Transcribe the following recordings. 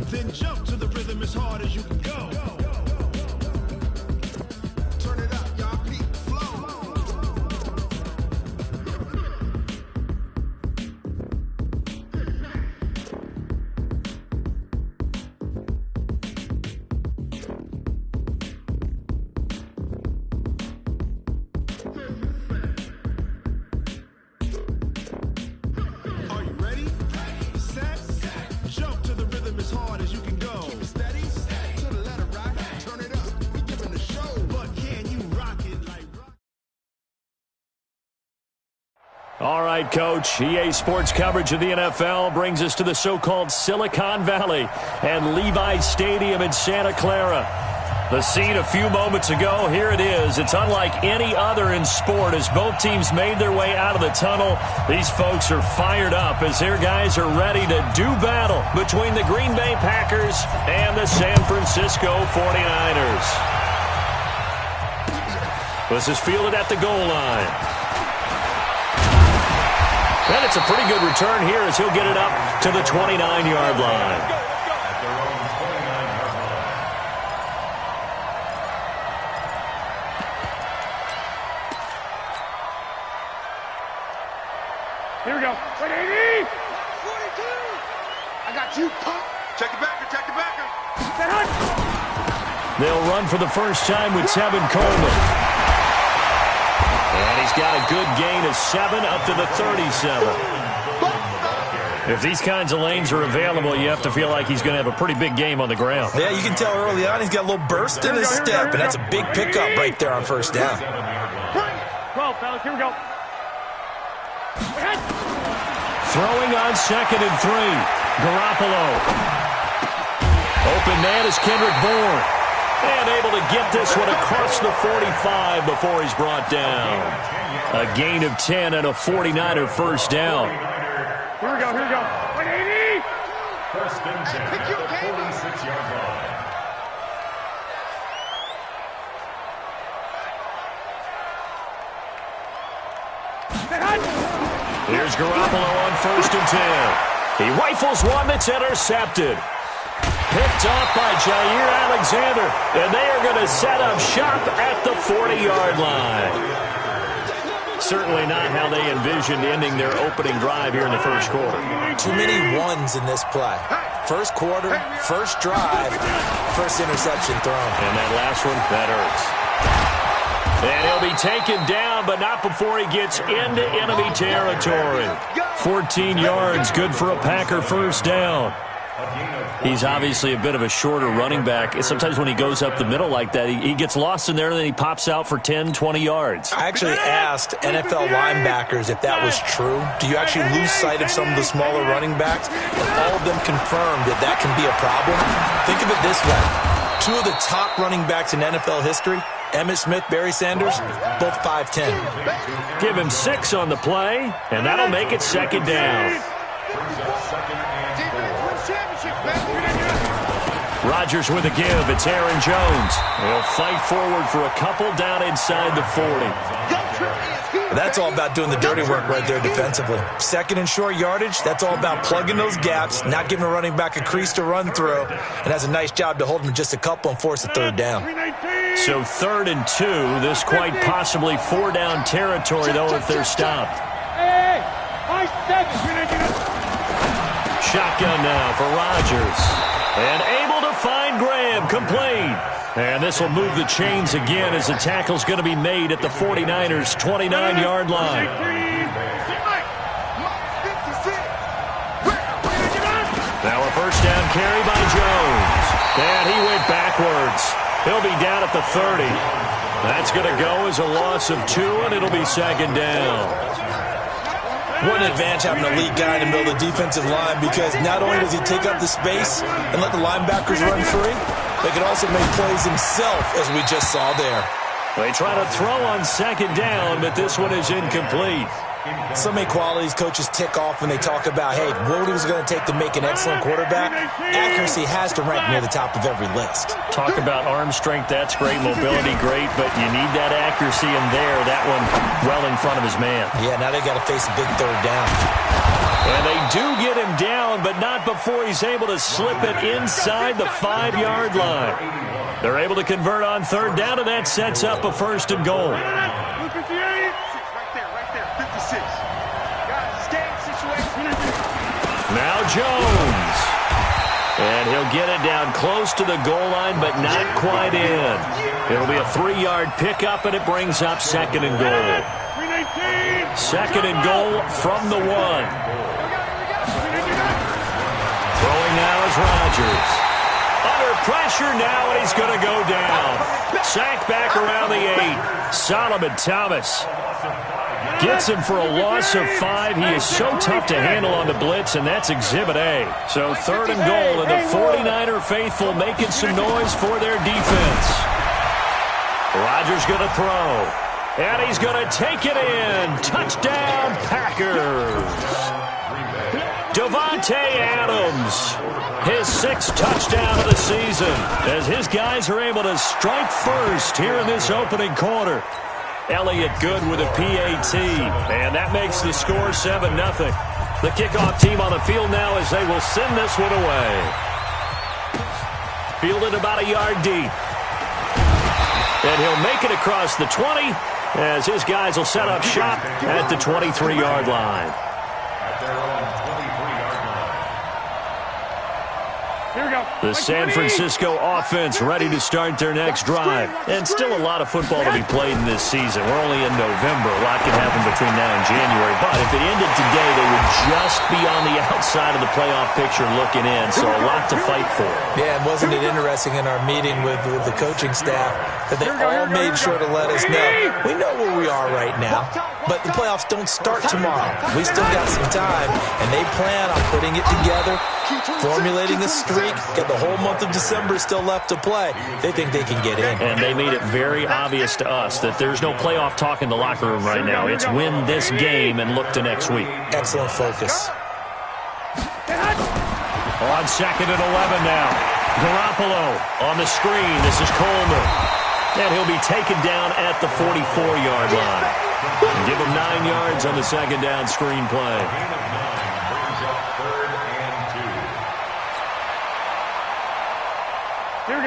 Then jump to the rhythm as hard as you can go. Turn it up, y'all. Peak flow. Are you ready? Set. Jump to the rhythm as hard as you can go. Keep it steady. To the letter, right? Turn it up. We giving the show. But can you rock it like rock? All right, Coach. EA Sports coverage of the NFL brings us to the so-called Silicon Valley and Levi Stadium in Santa Clara. The scene a few moments ago, here it is. It's unlike any other in sport as both teams made their way out of the tunnel. These folks are fired up as their guys are ready to do battle between the Green Bay Packers and the San Francisco 49ers. This is fielded at the goal line. And it's a pretty good return here as he'll get it up to the 29-yard line. Here we go. 180. 42. I got you, punk. Check it backer. Check it backer. They'll run for the first time with Tevin Coleman. And he's got a good gain of 7 up to the 37. If these kinds of lanes are available, you have to feel like he's going to have a pretty big game on the ground. Yeah, you can tell early on he's got a little burst in his step, and that's a big pickup right there on first down. 12, fellas. Here we go. Throwing on 2nd and 3. Garoppolo. Open man is Kendrick Bourne. And able to get this one across the 45 before he's brought down. A gain of 10 and a 49er first down. Here we go. Here we go. 180. First and 10 at the 46-yard line. Here's Garoppolo on 1st and 10. He rifles one that's intercepted. Picked off by Jair Alexander. And they are going to set up shop at the 40-yard line. Certainly not how they envisioned ending their opening drive here in the first quarter. Too many ones in this play. First quarter, first drive, first interception thrown. And that last one, that hurts. And he'll be taken down, but not before he gets into enemy territory. 14 yards, good for a Packer first down. He's obviously a bit of a shorter running back. Sometimes when he goes up the middle like that, he gets lost in there, and then he pops out for 10, 20 yards. I actually asked NFL linebackers if that was true. Do you actually lose sight of some of the smaller running backs? And all of them confirmed that that can be a problem. Think of it this way. 2 of the top running backs in NFL history, Emmitt Smith, Barry Sanders, both 5'10". Give him 6 on the play, and that'll make it second down. Rodgers with a give. It's Aaron Jones. He'll fight forward for a couple down inside the 40. That's all about doing the dirty work right there defensively. Second and short yardage, that's all about plugging those gaps, not giving a running back a crease to run through, and has a nice job to hold him just a couple and force a third down. So 3rd and 2. This quite possibly 4-down territory, though, if they're stopped. Shotgun now for Rodgers. And able to find Graham, complete. And this will move the chains again as the tackle's going to be made at the 49ers' 29-yard line. Now a first down carry by Jones. And he went backwards. He'll be down at the 30. That's going to go as a loss of 2, and it'll be second down. What an advantage having an elite guy in the middle of the defensive line, because not only does he take up the space and let the linebackers run free, but he can also make plays himself, as we just saw there. They try to throw on second down, but this one is incomplete. So many qualities coaches tick off when they talk about, hey, what is it going to take to make an excellent quarterback? Accuracy has to rank near the top of every list. Talk about arm strength, that's great. Mobility, great. But you need that accuracy in there. That one well in front of his man. Yeah, now they got to face a big third down. And they do get him down, but not before he's able to slip it inside the 5-yard line. They're able to convert on third down, and that sets up a 1st and goal. Now Jones. And he'll get it down close to the goal line, but not quite in. It'll be a 3-yard pickup, and it brings up 2nd and goal. 2nd and goal from the 1. Throwing now is Rodgers. Under pressure now, and he's going to go down. Sacked back around the 8. Solomon Thomas gets him for a loss of 5. He is so tough to handle on the blitz, and that's Exhibit A. So 3rd and goal, and the 49er faithful making some noise for their defense. Rodgers going to throw, and he's going to take it in. Touchdown, Packers. Davante Adams, his 6th touchdown of the season, as his guys are able to strike first here in this opening quarter. Elliott good with a PAT, and that makes the score 7-0. The kickoff team on the field now as they will send this one away. Fielded about a yard deep. And he'll make it across the 20 as his guys will set up shop at the 23-yard line. The San Francisco offense ready to start their next drive. And still a lot of football to be played in this season. We're only in November. A lot can happen between now and January. But if it ended today, they would just be on the outside of the playoff picture looking in. So a lot to fight for. Yeah, and wasn't it interesting in our meeting with the coaching staff that they all made sure to let us know, we know where we are right now, but the playoffs don't start tomorrow. We still got some time, and they plan on putting it together, formulating a streak, got the whole month of December still left to play. They think they can get in. And they made it very obvious to us that there's no playoff talk in the locker room right now. It's win this game and look to next week. Excellent focus. On 2nd and 11 now. Garoppolo on the screen. This is Coleman. And he'll be taken down at the 44-yard line. Give him 9 yards on the 2nd down screen play.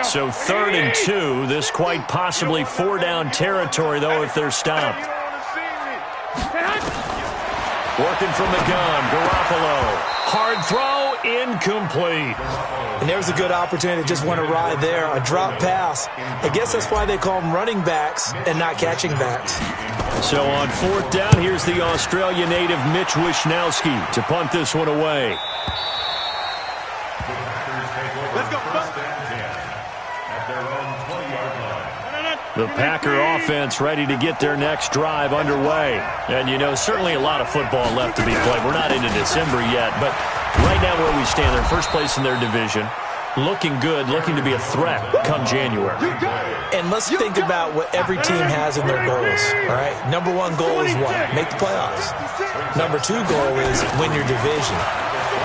So 3rd and 2. This quite possibly 4-down territory, though, if they're stopped. Working from the gun, Garoppolo. Hard throw, incomplete. And there's a good opportunity to just went awry there, a drop pass. I guess that's why they call them running backs and not catching backs. So on 4th down, here's the Australia native Mitch Wishnowsky to punt this one away. Let's go. The Packer offense ready to get their next drive underway. And, you know, certainly a lot of football left to be played. We're not into December yet, but right now where we stand, they're first place in their division. Looking good, looking to be a threat come January. And let's think about what every team has in their goals, all right? Number 1 goal is what? Make the playoffs. Number 2 goal is win your division.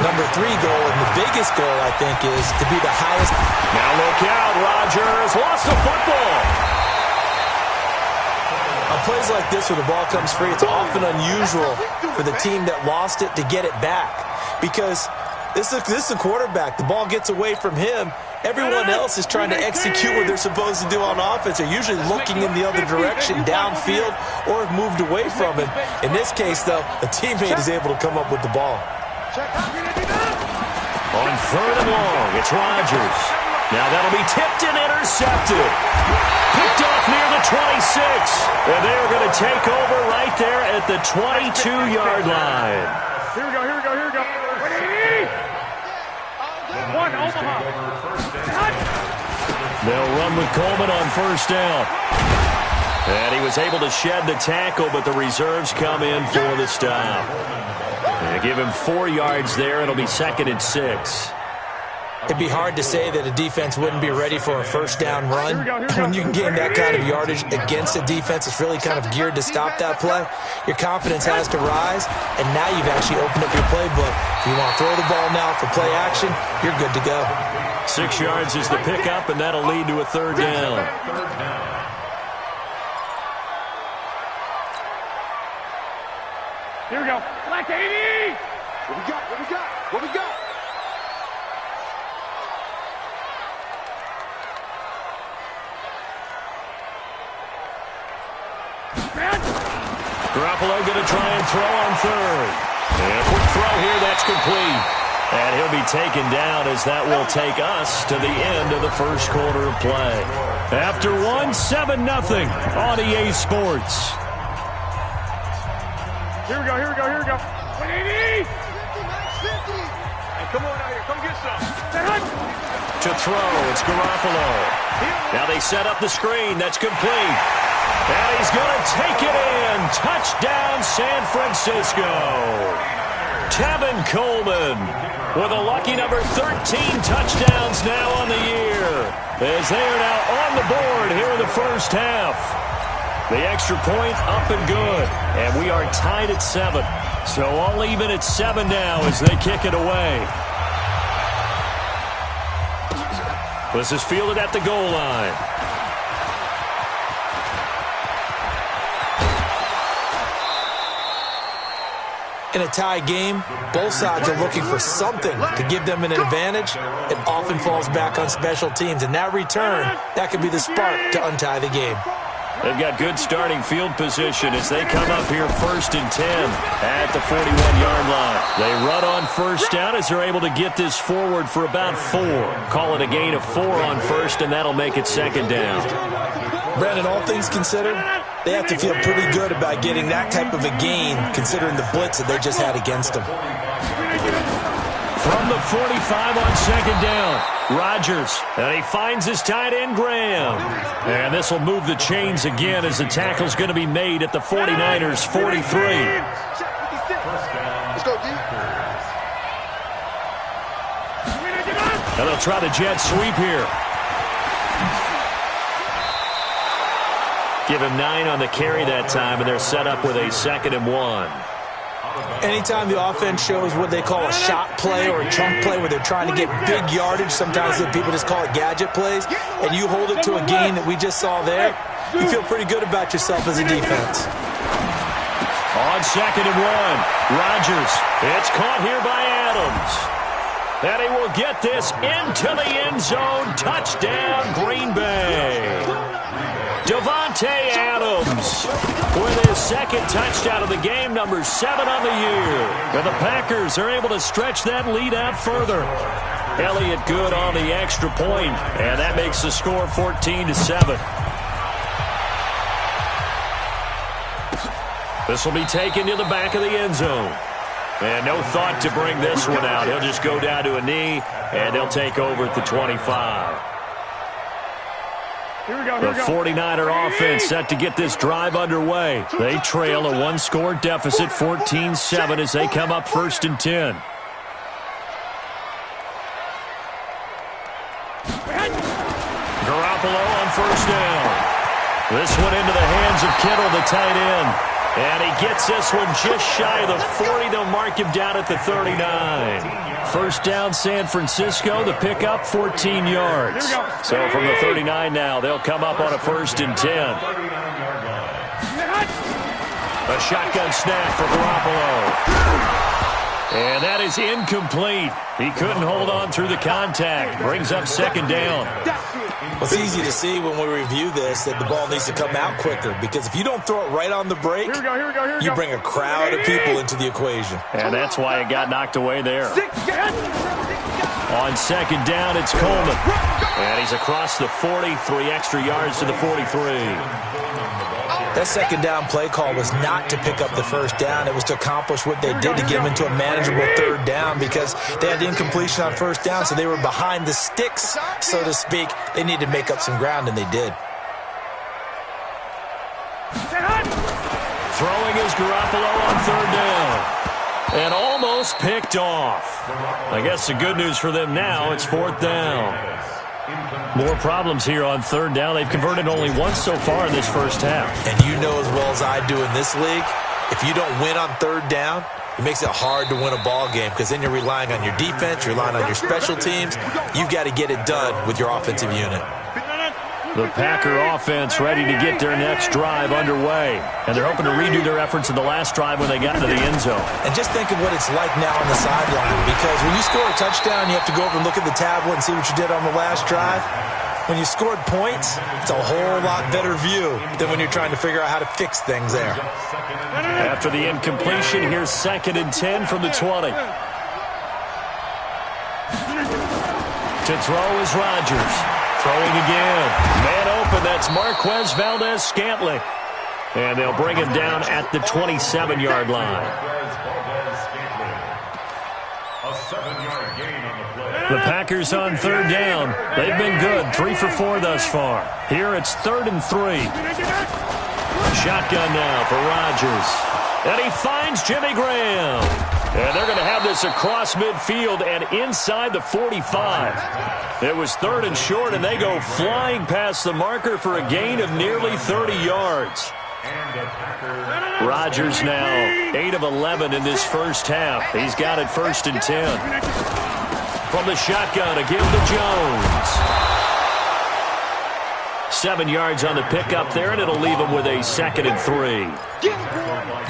Number 3 goal, and the biggest goal, I think, is to be the highest. Now look out, Rodgers lost the football. On plays like this where the ball comes free, it's often unusual for the team that lost it to get it back. Because this is a quarterback. The ball gets away from him. Everyone else is trying to execute what they're supposed to do on offense. They're usually looking in the other direction, downfield, or have moved away from it. In this case, though, a teammate is able to come up with the ball. On 3rd and long, it's Rodgers. Now that'll be tipped and intercepted. Picked off near the 26. And they're going to take over right there at the 22-yard line. Here we go. One, Omaha. They'll run with Coleman on 1st down. And he was able to shed the tackle, but the reserves come in for the stop. They give him 4 yards there. It'll be 2nd and 6. It'd be hard to say that a defense wouldn't be ready for a first down run. When you can gain that kind of yardage against a defense that's really kind of geared to stop that play, your confidence has to rise, and now you've actually opened up your playbook. If you want to throw the ball now for play action, you're good to go. 6 yards is the pickup, and that'll lead to a third down. Here we go. Black 80! What we got? What we got? What we got? Garoppolo going to try and throw on third. And a quick throw here, that's complete. And he'll be taken down as that will take us to the end of the first quarter of play. After 7-0 on EA Sports. Here we go, here we go, here we go. 180! Hey, come on out here, come get some. To throw, it's Garoppolo. Now they set up the screen, that's complete. And he's going to take it in. Touchdown, San Francisco. Tevin Coleman with a lucky number 13 touchdowns now on the year, as they are now on the board here in the first half. The extra point up and good, and we are tied at 7. So all even at 7 now as they kick it away. This is fielded at the goal line. In a tie game, both sides are looking for something to give them an advantage. It often falls back on special teams, and that return, that could be the spark to untie the game. They've got good starting field position as they come up here 1st and 10 at the 41-yard line. They run on first down as they're able to get this forward for about 4. Call it a gain of 4 on first, and that'll make it 2nd down. Brandon, all things considered, they have to feel pretty good about getting that type of a gain considering the blitz that they just had against them. From the 45 on 2nd down, Rodgers, and he finds his tight end, Graham. And this will move the chains again as the tackle's going to be made at the 49ers' 43. Let's go, D. And they'll try the jet sweep here. Give him 9 on the carry that time, and they're set up with a 2nd and 1. Anytime the offense shows what they call a shot play or a chunk play where they're trying to get big yardage, sometimes people just call it gadget plays, and you hold it to a gain that we just saw there, you feel pretty good about yourself as a defense. On 2nd and 1, Rodgers. It's caught here by Adams. And he will get this into the end zone. Touchdown, Green Bay. Davante Adams with his 2nd touchdown of the game, number 7 on the year. And the Packers are able to stretch that lead out further. Elliott good on the extra point, and that makes the score 14-7. This will be taken to the back of the end zone. And no thought to bring this one out. He'll just go down to a knee, and they'll take over at the 25. Here we go, The 49er offense set to get this drive underway. They trail a 1-score deficit, 14-7, as they come up 1st and 10. Garoppolo on 1st down. This one into the hands of Kittle, the tight end. And he gets this one just shy of the 40. They'll mark him down at the 39. 1st down, San Francisco. The pickup, 14 yards. So from the 39 now, they'll come up on a 1st and 10. A shotgun snap for Garoppolo. And that is incomplete. He couldn't hold on through the contact. Brings up 2nd down. Well, it's easy to see when we review this that the ball needs to come out quicker, because if you don't throw it right on the break, you bring a crowd of people into the equation. And that's why it got knocked away there. On 2nd down, it's Coleman. And he's across the 40, 3 extra yards to the 43. That 2nd down play call was not to pick up the 1st down. It was to accomplish what they did to get them into a manageable 3rd down, because they had incompletion on 1st down, so they were behind the sticks, so to speak. They needed to make up some ground, and they did. Throwing is Garoppolo on 3rd down. And almost picked off. I guess the good news for them now, it's 4th down. More problems here on 3rd down. They've converted only once so far in this first half. And you know as well as I do in this league, if you don't win on 3rd down, it makes it hard to win a ball game because then you're relying on your defense, you're relying on your special teams. You got to get it done with your offensive unit. The Packer offense ready to get their next drive underway. And they're hoping to redo their efforts in the last drive when they got to the end zone. And just think of what it's like now on the sideline, because when you score a touchdown, you have to go over and look at the tablet and see what you did on the last drive. When you scored points, it's a whole lot better view than when you're trying to figure out how to fix things there. After the incompletion, here's 2nd and 10 from the 20. To throw is Rodgers. Throwing again. Man open, that's Marquez Valdes-Scantling. And they'll bring him down at the 27-yard line. A 7-yard gain on the play. The Packers on 3rd down. They've been good, 3 for 4 thus far. Here it's 3rd and 3. Shotgun now for Rodgers. And he finds Jimmy Graham. And they're going to have this across midfield and inside the 45. It was 3rd and short, and they go flying past the marker for a gain of nearly 30 yards. Rodgers now 8 of 11 in this first half. He's got it 1st and 10. From the shotgun, again to Jones. 7 yards on the pickup there, and it'll leave him with a 2nd and 3.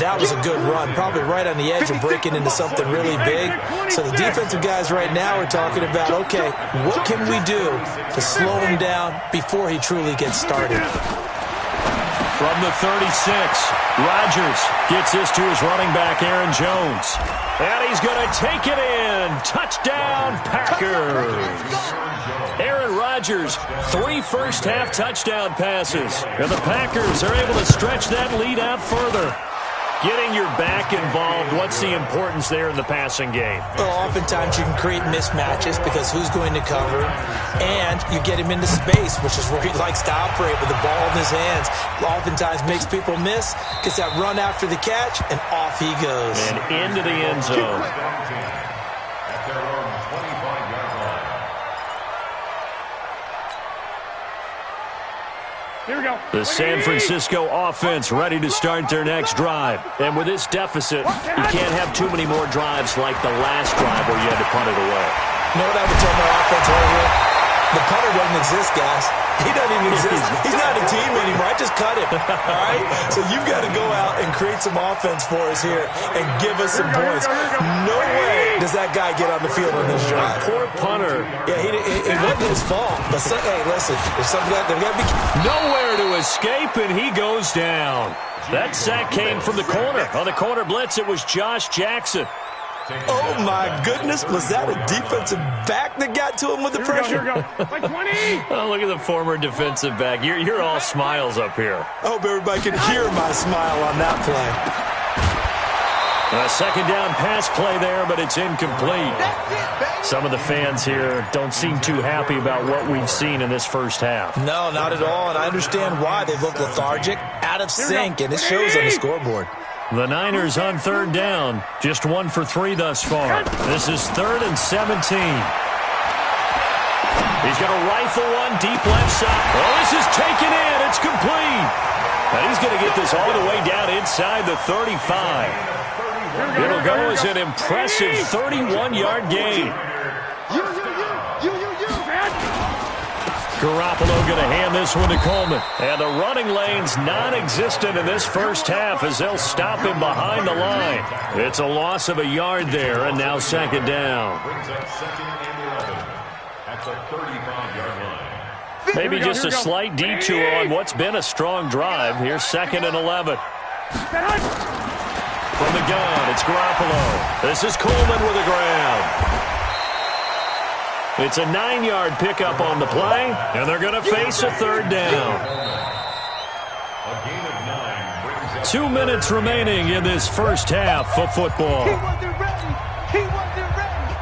That was a good run, probably right on the edge of breaking into something really big. So the defensive guys right now are talking about, okay, what can we do to slow him down before he truly gets started? From the 36, Rodgers gets this to his running back, Aaron Jones. And he's going to take it in. Touchdown, Packers. Aaron Rodgers, 3 first-half touchdown passes. And the Packers are able to stretch that lead out further. Getting your back involved, what's the importance there in the passing game? Well, oftentimes you can create mismatches because who's going to cover, and you get him into space, which is where he likes to operate with the ball in his hands. Oftentimes makes people miss, gets that run after the catch, and off he goes. And into the end zone. At their own 25-yard line. Here we go. The San Francisco offense ready to start their next drive. And with this deficit, you can't have too many more drives like the last drive where you had to punt it away. You know what I would tell my offense right here? The punter doesn't exist, guys. He doesn't even exist. He's not a team anymore. I just cut him. All right? So you've got to go out and create some offense for us here and give us some points. No way does that guy get on the field on this drive. Poor punter. Yeah, it wasn't his fault. But hey, listen, there's something that they've got to be. Nowhere to escape, and he goes down. That sack came from the corner. On the corner blitz, it was Josh Jackson. Oh, my goodness. Was that a defensive back that got to him with the pressure? Here we go. Like 20. Oh, look at the former defensive back. You're all smiles up here. I hope everybody can hear my smile on that play. A 2nd down pass play there, but it's incomplete. Some of the fans here don't seem too happy about what we've seen in this first half. No, not at all, and I understand why. They look lethargic, out of sync, and it shows on the scoreboard. The Niners on 3rd down, just 1 for 3 thus far. This is 3rd and 17. He's going to rifle one deep left side. Oh, this is taken in. It's complete. And he's going to get this all the way down inside the 35. It'll go as an impressive 31-yard gain. Garoppolo going to hand this one to Coleman. And the running lane's non-existent in this first half as they'll stop him behind the line. It's a loss of a yard there, and now 2nd down. Brings up 2nd and 11 at the 35-yard line. Maybe just a slight detour on what's been a strong drive. Here's 2nd and 11. From the gun, it's Garoppolo. This is Coleman with a grab. It's a 9-yard pickup on the play, and they're going to face a 3rd down. A gain of 9 brings up 2 minutes remaining in this first half of football. He wasn't ready. He wasn't ready.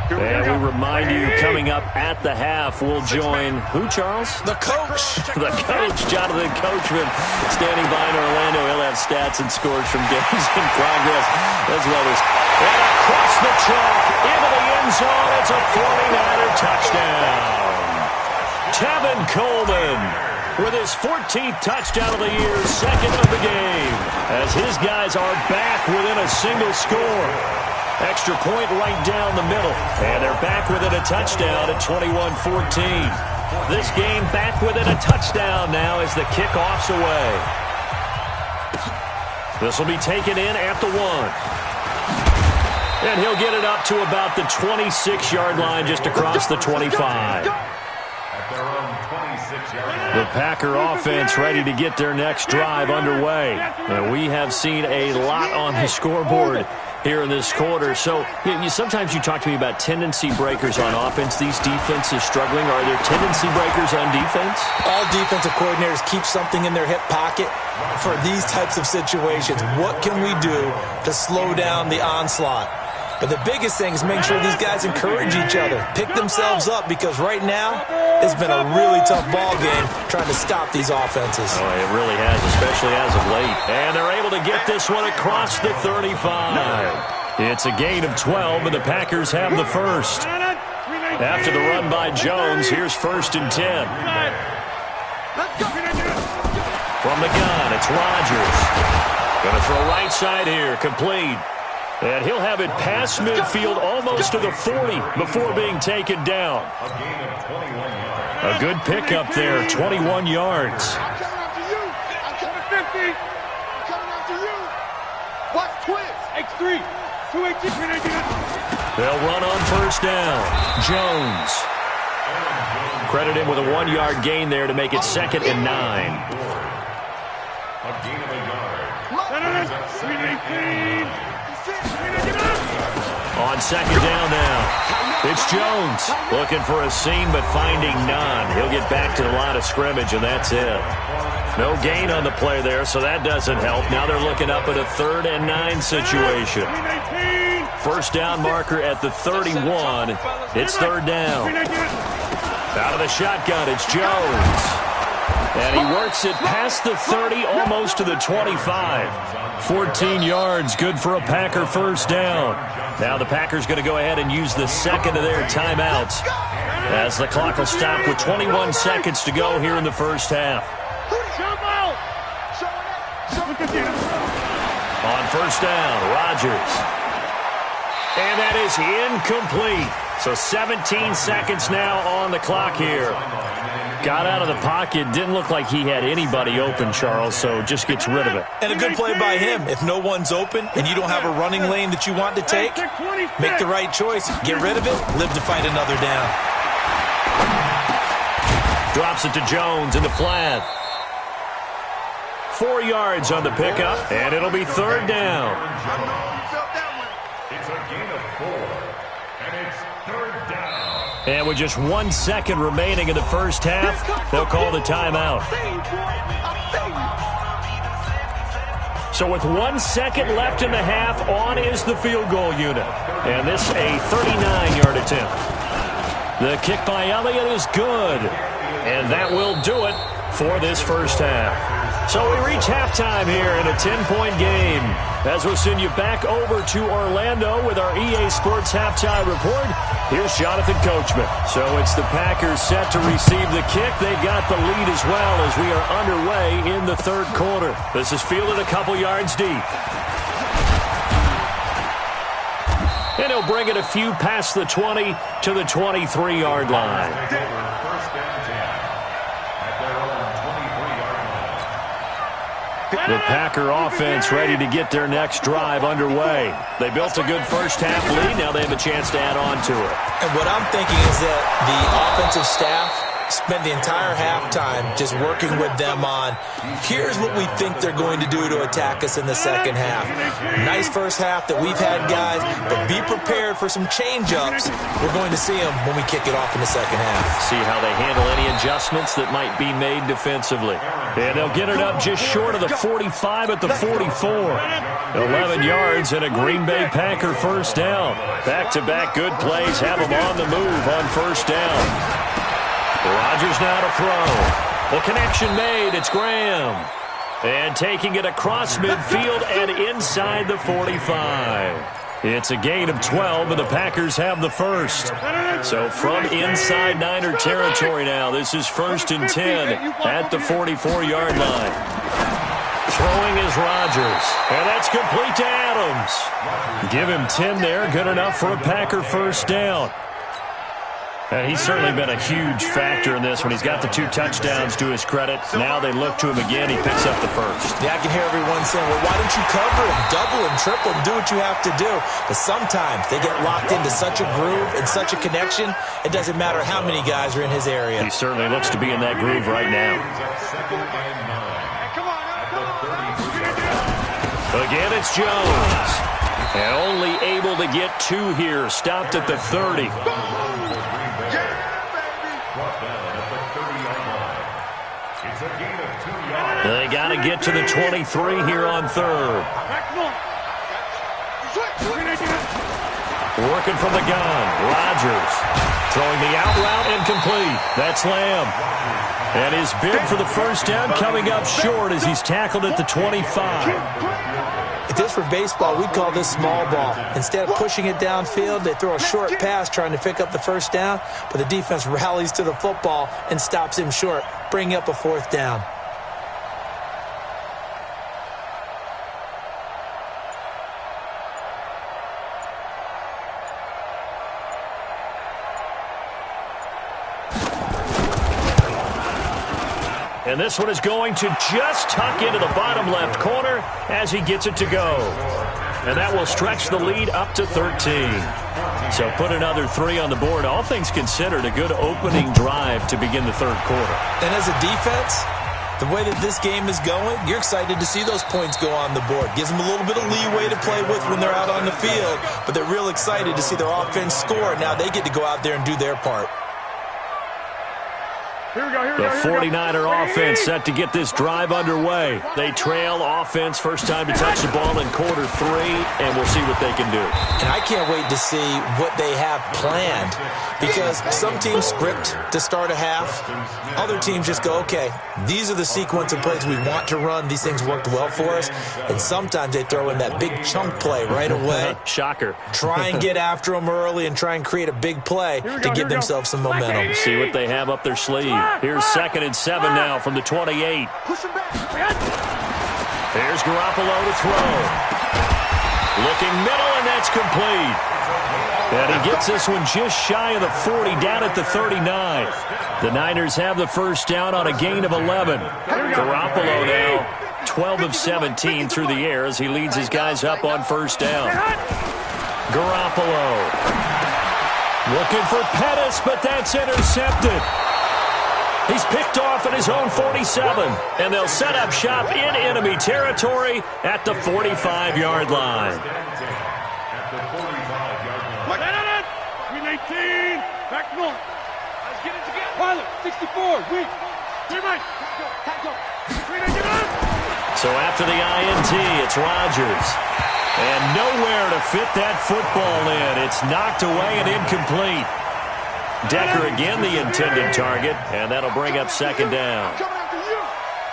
And we remind you, coming up at the half, we'll join who, Charles? The coach. The coach, Jonathan Coachman, standing by in Orlando. He'll have stats and scores from games in progress, as well as... And across the chalk, into the end zone, it's a 49er touchdown. Tevin Coleman with his 14th touchdown of the year, second of the game, as his guys are back within a single score. Extra point right down the middle, and they're back within a touchdown at 21-14. This game back within a touchdown now as the kickoff's away. This will be taken in at the 1. And he'll get it up to about the 26-yard line, just across the 25. The Packer offense ready to get their next drive underway. And we have seen a lot on the scoreboard here in this quarter. So sometimes you talk to me about tendency breakers on offense. These defenses struggling. Are there tendency breakers on defense? All defensive coordinators keep something in their hip pocket for these types of situations. What can we do to slow down the onslaught? But the biggest thing is make sure these guys encourage each other, pick themselves up, because right now it's been a really tough ball game trying to stop these offenses. Oh, it really has, especially as of late. And they're able to get this one across the 35. It's a gain of 12, and the Packers have the first. After the run by Jones, here's 1st and 10. From the gun, it's Rodgers. Going to throw right side here, complete. And he'll have it past midfield almost to the 40 before being taken down. A good pickup there, 21 yards. I'm coming after you. I'm coming 50. I'm coming after you. Watch twist. X3. 218. They'll run on 1st down. Jones. Credit him with a 1-yard gain there to make it 2nd and 9. A gain of a yard. 318. On 2nd down now, it's Jones looking for a seam but finding none. He'll get back to the line of scrimmage, and that's it. No gain on the play there, so that doesn't help. Now they're looking up at a 3rd and 9 situation. 1st down marker at the 31. It's 3rd down. Out of the shotgun, it's Jones. And he works it past the 30, almost to the 25. 14 yards, good for a Packer 1st down. Now the Packers going to go ahead and use the second of their timeouts, as the clock will stop with 21 seconds to go here in the 1st half. On 1st down, Rodgers. And that is incomplete. So 17 seconds now on the clock here. Got out of the pocket. Didn't look like he had anybody open, Charles, so just gets rid of it. And a good play by him. If no one's open and you don't have a running lane that you want to take, make the right choice. Get rid of it. Live to fight another down. Drops it to Jones in the flat. 4 yards on the pickup, and it'll be 3rd down. It's a gain of 4, and it's 3rd down. And with just 1 second remaining in the 1st half, they'll call the timeout. So with 1 second left in the half, on is the field goal unit. And this a 39-yard attempt. The kick by Elliott is good. And that will do it for this 1st half. So we reach halftime here in a 10-point game. As we'll send you back over to Orlando with our EA Sports Halftime Report, here's Jonathan Coachman. So it's the Packers set to receive the kick. They've got the lead as well as we are underway in the 3rd quarter. This is fielded a couple yards deep. And he'll bring it a few past the 20 to the 23-yard line. The Packer offense ready to get their next drive underway. They built a good 1st half lead. Now they have a chance to add on to it. And what I'm thinking is that the offensive staff spent the entire halftime just working with them on, here's what we think they're going to do to attack us in the second half. Nice first half that we've had, guys, but be prepared for some change-ups. We're going to see them when we kick it off in the second half. See how they handle any adjustments that might be made defensively. And they'll get it up just short of the 45 at the 44. 11 yards and a Green Bay Packer first down. Back-to-back good plays have them on the move on first down. Rodgers now to throw. The connection made. It's Graham. And taking it across midfield and inside the 45. It's a gain of 12, and the Packers have the first. So from inside Niner territory now, this is 1st and 10 at the 44-yard line. Throwing is Rodgers, and that's complete to Adams. Give him 10 there, good enough for a Packer first down. And he's certainly been a huge factor in this one. He's got the 2 touchdowns to his credit. Now they look to him again. He picks up the first. Yeah, I can hear everyone saying, well, why don't you cover him, double him, triple him, do what you have to do. But sometimes they get locked into such a groove and such a connection, it doesn't matter how many guys are in his area. He certainly looks to be in that groove right now. Again, it's Jones. And only able to get 2 here. Stopped at the 30. They got to get to the 23 here on 3rd. Working from the gun. Rodgers throwing the out route incomplete. That's Lamb. And his bid for the first down coming up short as he's tackled at the 25. If this were baseball, we'd call this small ball. Instead of pushing it downfield, they throw a short pass trying to pick up the first down, but the defense rallies to the football and stops him short, bringing up a 4th down. And this one is going to just tuck into the bottom left corner as he gets it to go. And that will stretch the lead up to 13. So put another 3 on the board. All things considered, a good opening drive to begin the 3rd quarter. And as a defense, the way that this game is going, you're excited to see those points go on the board. Gives them a little bit of leeway to play with when they're out on the field, but they're real excited to see their offense score. Now they get to go out there and do their part. The 49er offense set to get this drive underway. They trail offense first time to touch the ball in quarter 3, and we'll see what they can do. And I can't wait to see what they have planned, because some teams script to start a half. Other teams just go, okay, these are the sequence of plays we want to run. These things worked well for us. And sometimes they throw in that big chunk play right away. Shocker. Try and get after them early and try and create a big play to give themselves some momentum. See what they have up their sleeve. Here's 2nd and 7 now from the 28. There's Garoppolo to throw. Looking middle, and that's complete. And he gets this one just shy of the 40, down at the 39. The Niners have the first down on a gain of 11. Garoppolo now 12 of 17 through the air as he leads his guys up on first down. Garoppolo looking for Pettis, but that's intercepted. He's picked off at his own 47, and they'll set up shop in enemy territory at the 45-yard line. Back north. Let's get it together. Pilot, 64, weak. So after the INT, it's Rodgers. And nowhere to fit that football in. It's knocked away and incomplete. Decker again the intended target, and that'll bring up 2nd down. Coming after you.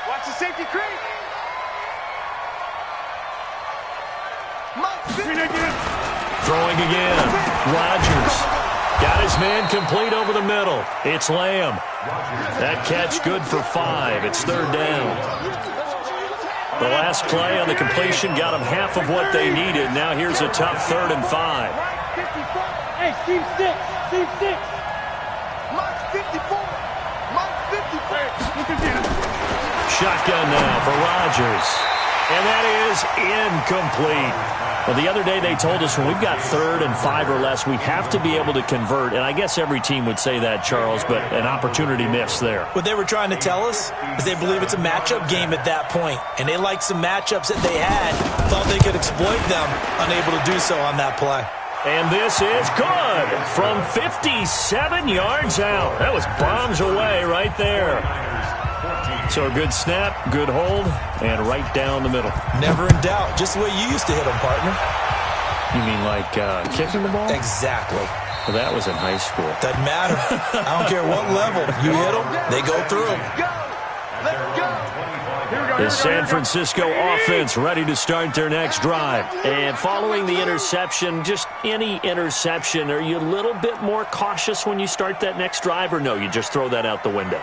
Watch the safety creep. Throwing again. Rodgers. Got his man complete over the middle. It's Lamb. That catch good for 5. It's 3rd down. The last play on the completion got them half of what they needed. Now here's a tough 3rd and 5. Hey, team 6. Team 6. Mark 54. Mark 54. Shotgun now for Rodgers. And that is incomplete. Well, the other day they told us when we've got 3rd and 5 or less, we have to be able to convert. And I guess every team would say that, Charles, but an opportunity missed there. What they were trying to tell us is they believe it's a matchup game at that point. And they liked some matchups that they had, thought they could exploit them, unable to do so on that play. And this is good from 57 yards out. That was bombs away right there. So a good snap, good hold, and right down the middle. Never in doubt. Just the way you used to hit them, partner. You mean like kicking the ball? Exactly. Well, that was in high school. Doesn't matter. I don't care what level. You hit them, they go through. The San Francisco offense ready to start their next drive. And following the interception, just any interception, are you a little bit more cautious when you start that next drive, or no, you just throw that out the window?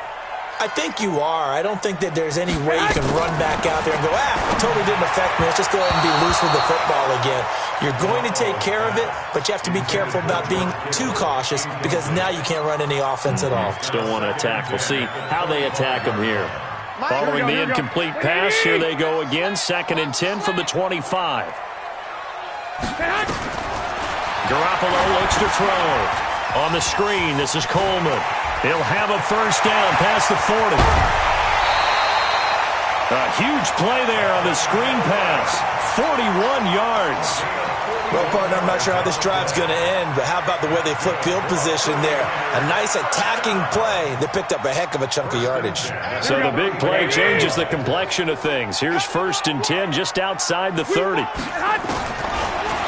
I think you are. I don't think that there's any way you can run back out there and go, it totally didn't affect me. Let's just go ahead and be loose with the football again. You're going to take care of it, but you have to be careful about being too cautious because now you can't run any offense at all. Still want to attack. We'll see how they attack them here. Following the incomplete pass, here they go again. 2nd and 10 from the 25. Garoppolo looks to throw. On the screen, this is Coleman. He'll have a first down past the 40. A huge play there on the screen pass. 41 yards. Well, partner, I'm not sure how this drive's going to end, but how about the way they flip field position there? A nice attacking play that picked up a heck of a chunk of yardage. So the big play changes the complexion of things. Here's 1st and 10 just outside the 30.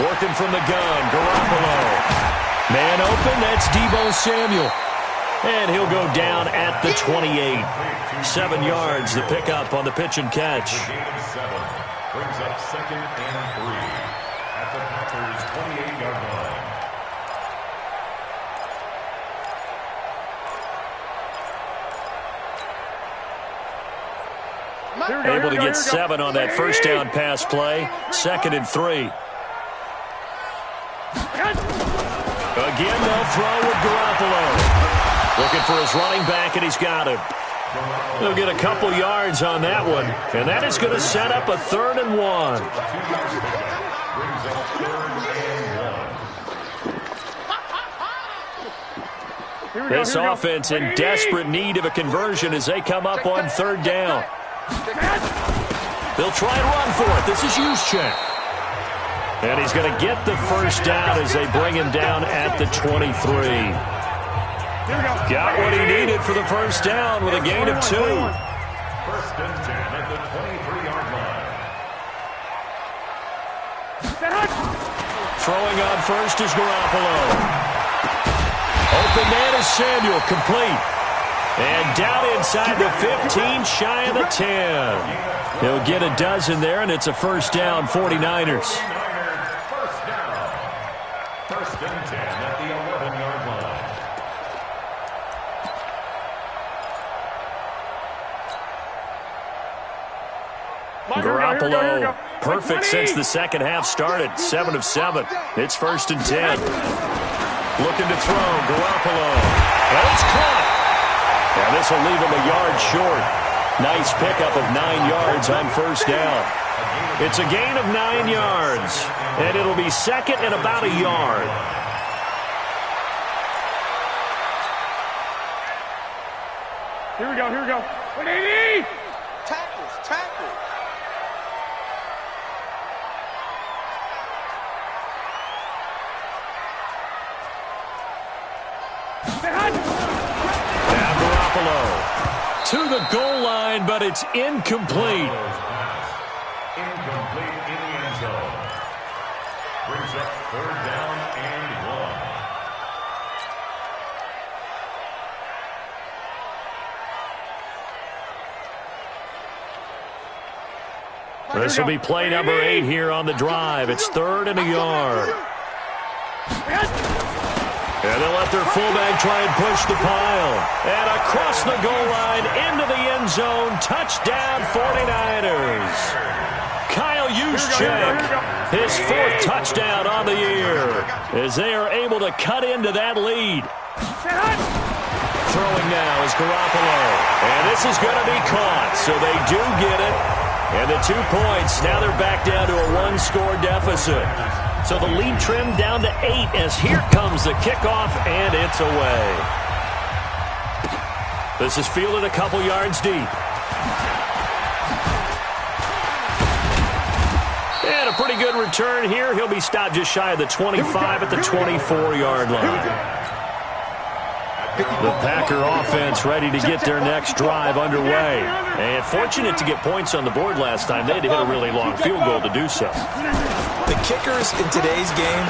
Working from the gun, Garoppolo. Man open, that's Deebo Samuel. And he'll go down at the 28. 7 yards, the pickup on the pitch and catch. Brings up 2nd and 3 at the Packers' 28-yard line. Able to get 7 on that first down pass play. 2nd and 3. Again, they'll throw with Garoppolo. Looking for his running back, and he's got him. He'll get a couple yards on that one, and that is going to set up a 3rd and 1. This offense in desperate need of a conversion as they come up on 3rd down. They'll try and run for it. This is Juszczyk. And he's going to get the first down as they bring him down at the 23. Got what he needed for the first down with a gain of 2. 1st and 10 at the 23-yard line. Throwing on first is Garoppolo. Open man is Samuel, complete. And down inside the 15, shy of the 10. He'll get a dozen there, and it's a first down, 49ers. First down. 1st and 10 at the 11-yard line. Garoppolo, perfect since the second half started. 7 of 7. It's 1st and 10. Looking to throw, Garoppolo. And it's caught. And this will leave him a yard short. Nice pickup of 9 yards on first down. It's a gain of 9 yards. And it'll be 2nd and about a yard. Here we go, here we go. 180! Tackles, tackles. Now Garoppolo to the goal line, but it's incomplete. Incomplete in the end zone. Brings up 3rd down and 1. This will be play number 8 here on the drive. It's 3rd and a yard. And they'll let their fullback try and push the pile. And across the goal line into the end zone. Touchdown 49ers. Kyle Juszczyk, his 4th touchdown on the year as they are able to cut into that lead. Throwing now is Garoppolo. And this is going to be caught, so they do get it. And the 2 points, now they're back down to a one-score deficit. So the lead trimmed down to 8 as here comes the kickoff, and it's away. This is fielded a couple yards deep. And a pretty good return here. He'll be stopped just shy of the 25 at the 24-yard line. The Packer offense ready to get their next drive underway. And fortunate to get points on the board last time. They had to hit a really long field goal to do so. The kickers in today's game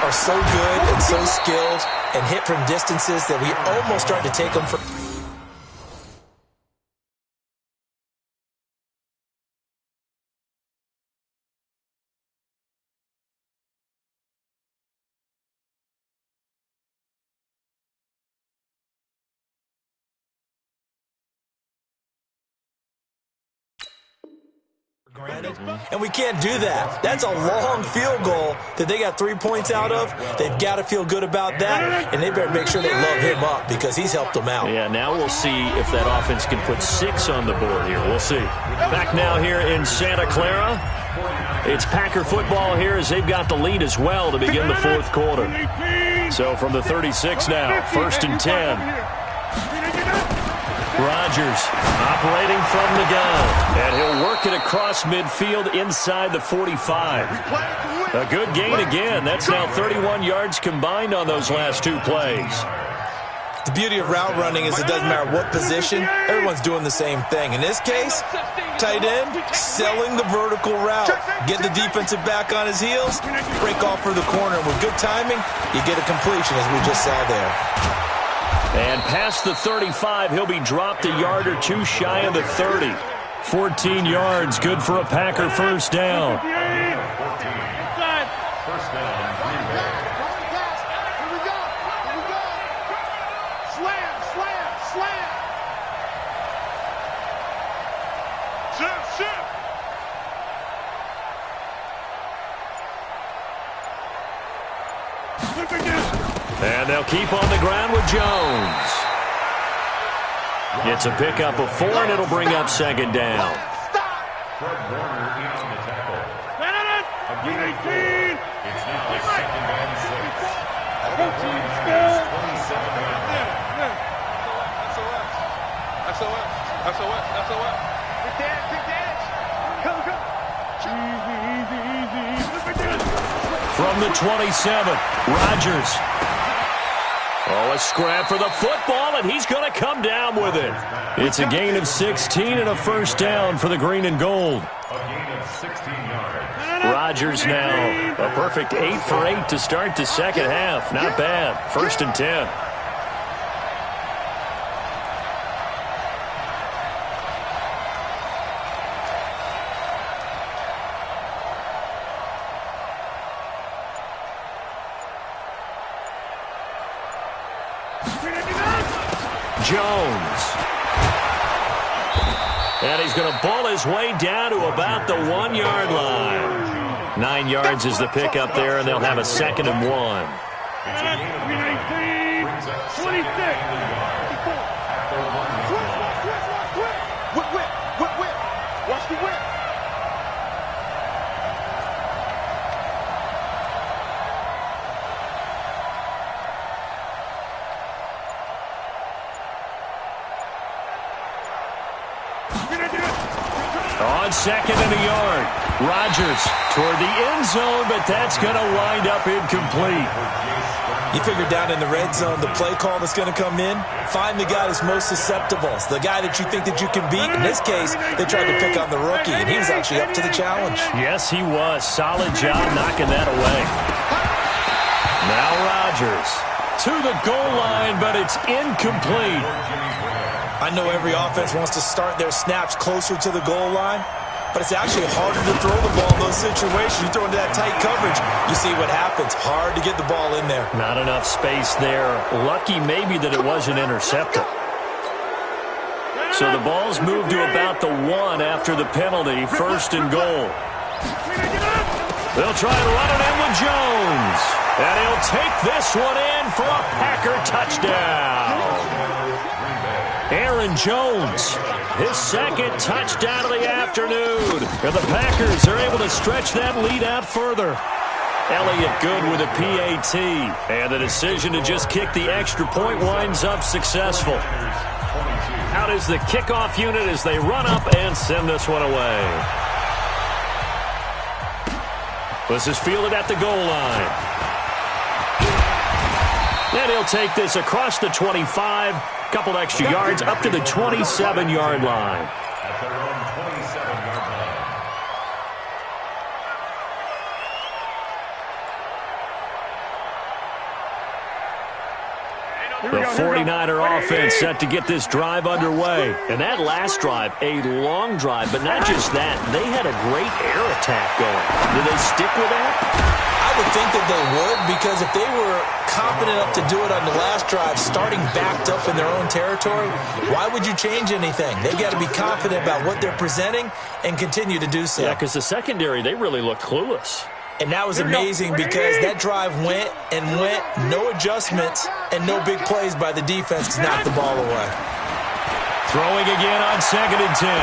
are so good and so skilled and hit from distances that we almost start to take them for... granted, and we can't do that. That's a long field goal that they got 3 points out of. They've got to feel good about that, and they better make sure they love him up because he's helped them out. Yeah, now we'll see if that offense can put 6 on the board here. We'll see. Back now here in Santa Clara. It's Packer football here as they've got the lead as well to begin the fourth quarter. So from the 36 now, 1st and 10. Rodgers operating from the gun, and he'll work it across midfield inside the 45. A good gain again. That's now 31 yards combined on those last 2 plays. The beauty of route running is it doesn't matter what position, everyone's doing the same thing. In this case, tight end, selling the vertical route. Get the defensive back on his heels, break off for the corner. And with good timing, you get a completion as we just saw there. And past the 35, he'll be dropped a yard or 2 shy of the 30. 14 yards, good for a Packer first down. First down, Green Bay. Here we go. Slam. Shift. And they'll keep on the ground with Jones. It's a pickup of 4, and it'll bring up 2nd down. Fred Warner in on the tackle. A gain of 4. It's now 2nd and 6. 27 yards. SOS. Big dance. Come. Easy. From the 27, Rodgers. Oh, a scrap for the football, and he's going to come down with it. It's a gain of 16 and a first down for the green and gold. A gain of 16 yards. Rodgers now a perfect 8 for 8 to start the second half. Not bad. 1st and 10. Jones. And he's going to ball his way down to about the 1-yard line. 9 yards is the pickup there, and they'll have a 2nd and 1. It's a gain of 9. Brings up 2nd and 1 yard. After 1 yard. Whip. Watch the whip. On 2nd and a yard. Rodgers toward the end zone, but that's going to wind up incomplete. You figure down in the red zone, the play call that's going to come in, find the guy that's most susceptible. It's the guy that you think that you can beat. In this case, they tried to pick on the rookie, and he was actually up to the challenge. Yes, he was. Solid job knocking that away. Now Rodgers to the goal line, but it's incomplete. I know every offense wants to start their snaps closer to the goal line, but it's actually harder to throw the ball in those situations. You throw into that tight coverage, you see what happens. Hard to get the ball in there. Not enough space there. Lucky maybe that it wasn't intercepted. So the ball's moved to about the 1 after the penalty. 1st and goal. They'll try and run it in with Jones. And he'll take this one in for a Packer touchdown. Aaron Aaron Jones. His second touchdown of the afternoon. And the Packers are able to stretch that lead out further. Elliott good with a PAT. And the decision to just kick the extra point winds up successful. Out is the kickoff unit as they run up and send this one away. This is fielded at the goal line. And he'll take this across the 25. Couple extra yards up to the 27-yard line. At their own 27-yard line. The 49er offense set to get this drive underway. And that last drive, a long drive, but not just that. They had a great air attack going. Do they stick with that? I would think that they would, because if they were confident enough to do it on the last drive, starting backed up in their own territory, why would you change anything? They've got to be confident about what they're presenting and continue to do so. Yeah, because the secondary, they really looked clueless. And that was amazing because that drive went and went, no adjustments, and no big plays by the defense to knock the ball away. Throwing again on 2nd and 10.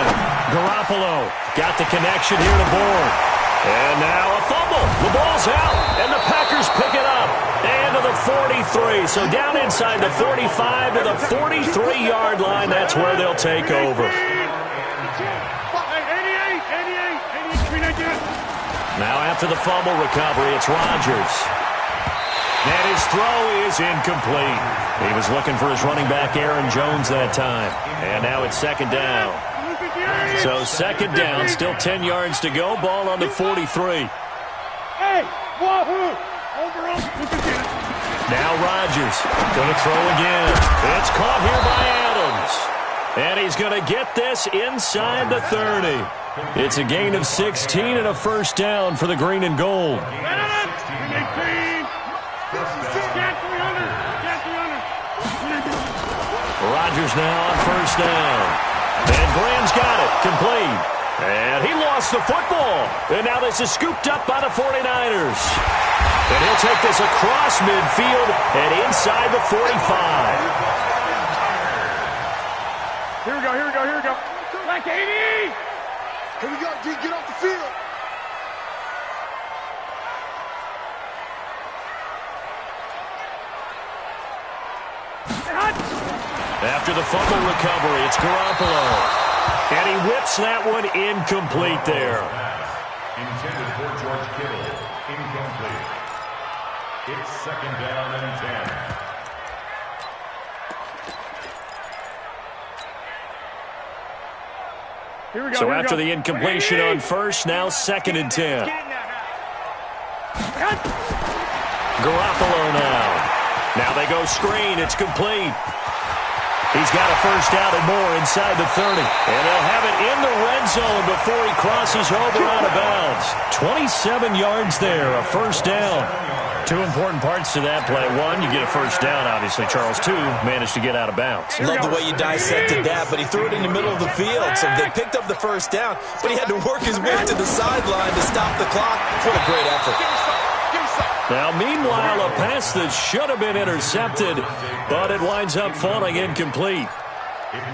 Garoppolo got the connection here to Bourne. And now a fumble. The ball's out, and the Packers pick it up. And to the 43. So down inside the 45 to the 43-yard line. That's where they'll take over. Now after the fumble recovery, it's Rodgers. And his throw is incomplete. He was looking for his running back, Aaron Jones, that time. And now it's 2nd down. So 2nd down, still 10 yards to go. Ball on the 43. Now Rodgers going to throw again. It's caught here by Adams. And he's going to get this inside the 30. It's a gain of 16 and a first down for the green and gold. Rodgers now on 1st down. And Graham's got it. Complete. And he lost the football. And now this is scooped up by the 49ers. And he'll take this across midfield and inside the 45. Here we go, here we go, here we go. Like 80! Here we go, D, get off the field. After the fumble recovery, it's Garoppolo. And he whips that one incomplete there. Intended for George Kittle. Incomplete. It's 2nd down and 10. Here we go, So after the incompletion on 1st, now 2nd and 10. Garoppolo now. Now they go screen. It's complete. He's got a first down and more inside the 30. And they'll have it in the red zone before he crosses over out of bounds. 27 yards there, a first down. Two important parts to that play. One, you get a first down, obviously. Charles, two, managed to get out of bounds. Love the way you dissected that, but he threw it in the middle of the field. So they picked up the first down, but he had to work his way to the sideline to stop the clock. What a great effort. Now, meanwhile, a pass that should have been intercepted, but it winds up falling incomplete.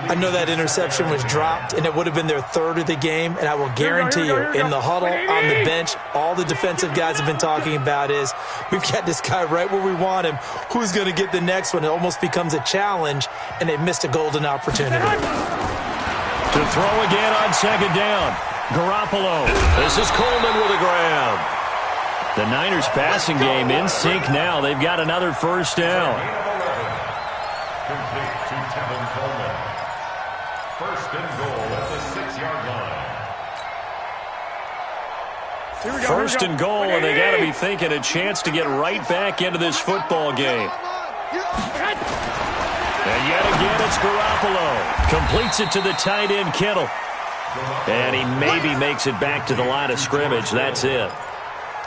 I know that interception was dropped, and it would have been their 3rd of the game, and I will guarantee you, in the huddle, on the bench, all the defensive guys have been talking about is, we've got this guy right where we want him. Who's going to get the next one? It almost becomes a challenge, and they missed a golden opportunity. To throw again on 2nd down. Garoppolo. This is Coleman with a grab. The Niners passing game in sync now. They've got another first down. Complete to Tevin Coleman. 1st and goal at the 6-yard line. First and goal, and they got to be thinking a chance to get right back into this football game. And yet again, it's Garoppolo. Completes it to the tight end, Kittle. And he maybe makes it back to the line of scrimmage. That's it.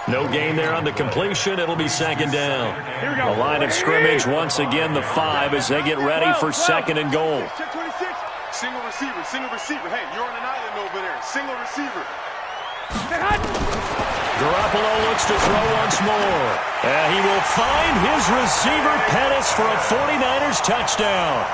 No gain there on the completion. It'll be 2nd down. The line of scrimmage, once again, the 5 as they get ready for 2nd and goal. Single receiver, single receiver. Hey, you're on an island over there. Single receiver. Garoppolo looks to throw once more. He will find his receiver, Pettis, for a 49ers touchdown.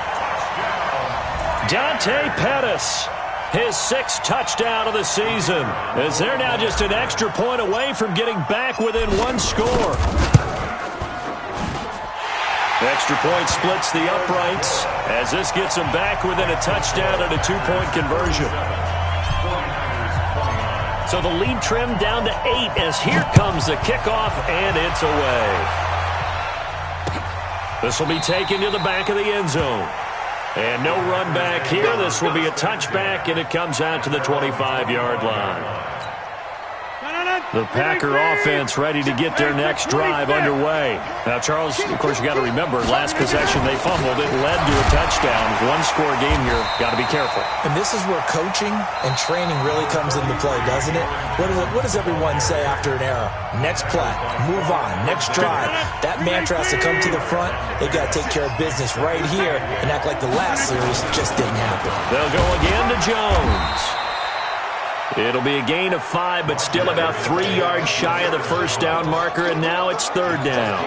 Dante Pettis, his 6th touchdown of the season, as they're now just an extra point away from getting back within 1 score. Extra point splits the uprights as this gets them back within a touchdown and a 2-point conversion. So the lead trimmed down to 8 as here comes the kickoff, and it's away. This will be taken to the back of the end zone. And no run back here. This will be a touchback, and it comes out to the 25-yard line. The Packer offense ready to get their next drive underway. Now, Charles, of course, you got to remember, last possession they fumbled. It led to a touchdown. 1-score game here. Got to be careful. And this is where coaching and training really comes into play, doesn't it? What does everyone say after an error? Next play, move on, next drive. That mantra has to come to the front. They've got to take care of business right here and act like the last series just didn't happen. They'll go again to Jones. It'll be a gain of 5, but still about 3 yards shy of the first down marker, and now it's 3rd down.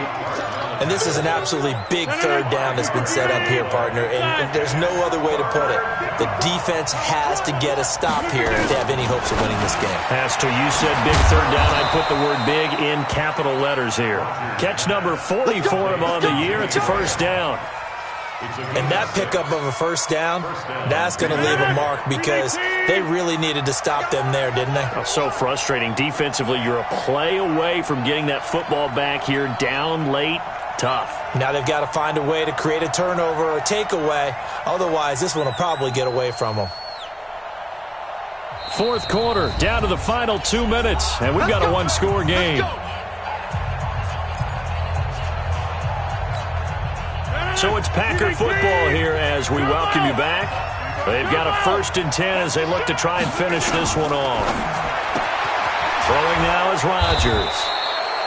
And this is an absolutely big 3rd down that's been set up here, partner, and there's no other way to put it. The defense has to get a stop here if they have any hopes of winning this game. Has to. You said big 3rd down. I'd put the word big in capital letters here. Catch number 40 for him on the year. It's a 1st down. And that pickup of a 1st down, that's going to leave a mark because they really needed to stop them there, didn't they? Oh, so frustrating. Defensively, you're a play away from getting that football back here down late. Tough. Now they've got to find a way to create a turnover or a takeaway. Otherwise, this one will probably get away from them. 4th quarter, down to the final 2 minutes, and we've got a 1-score game. So it's Packer football here as we welcome you back. They've got a 1st and 10 as they look to try and finish this one off. Throwing now is Rodgers.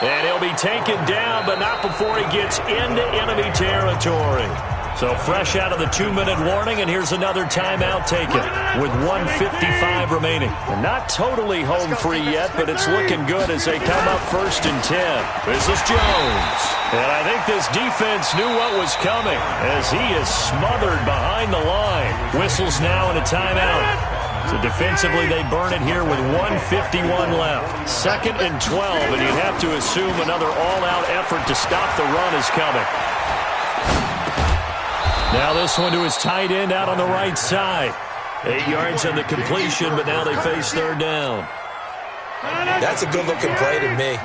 And he'll be taken down, but not before he gets into enemy territory. So fresh out of the 2-minute warning, and here's another timeout taken with 1:55 remaining. And not totally home free yet, but it's looking good as they come up 1st and 10. This is Jones. And I think this defense knew what was coming as he is smothered behind the line. Whistles now in a timeout. So defensively, they burn it here with 1:51 left. 2nd and 12, and you'd have to assume another all-out effort to stop the run is coming. Now this one to his tight end out on the right side. 8 yards on the completion, but now they face 3rd down. That's a good-looking play to me.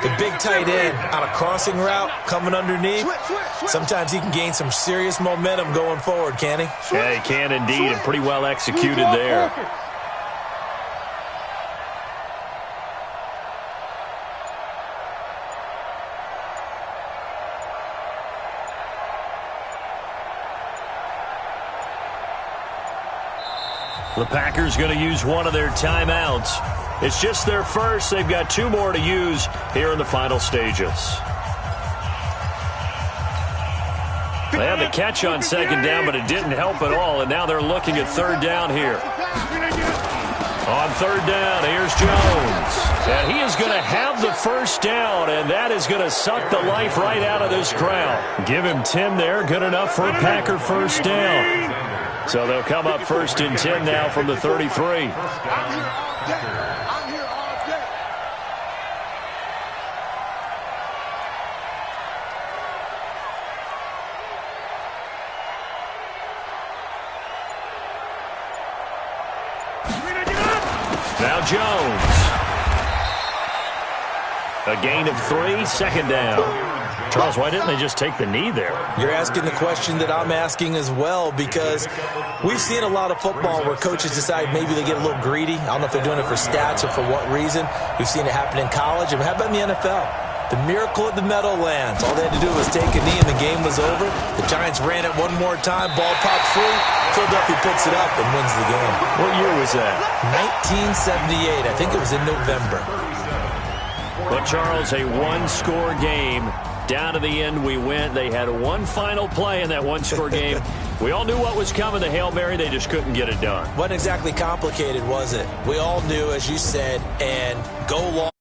The big tight end on a crossing route coming underneath. Sometimes he can gain some serious momentum going forward, can't he? Yeah, he can indeed, and pretty well executed there. The Packers going to use one of their timeouts. It's just their first. They've got 2 more to use here in the final stages. They had the catch on 2nd down, but it didn't help at all, and now they're looking at 3rd down here. On 3rd down, here's Jones. And he is going to have the 1st down, and that is going to suck the life right out of this crowd. Give him 10 there. Good enough for a Packer 1st down. So they'll come up 1st and 10 now from the 33. Now Jones. A gain of 3, 2nd down. Charles, why didn't they just take the knee there? You're asking the question that I'm asking as well, because we've seen a lot of football where coaches decide maybe they get a little greedy. I don't know if they're doing it for stats or for what reason. We've seen it happen in college. And how about in the NFL? The miracle of the Meadowlands. All they had to do was take a knee and the game was over. The Giants ran it one more time. Ball popped free. Philadelphia picks it up and wins the game. What year was that? 1978. I think it was in November. But, Charles, a 1-score game. Down to the end we went. They had one final play in that 1-score game. We all knew what was coming, the Hail Mary. They just couldn't get it done. Wasn't exactly complicated, was it? We all knew, as you said, and go long.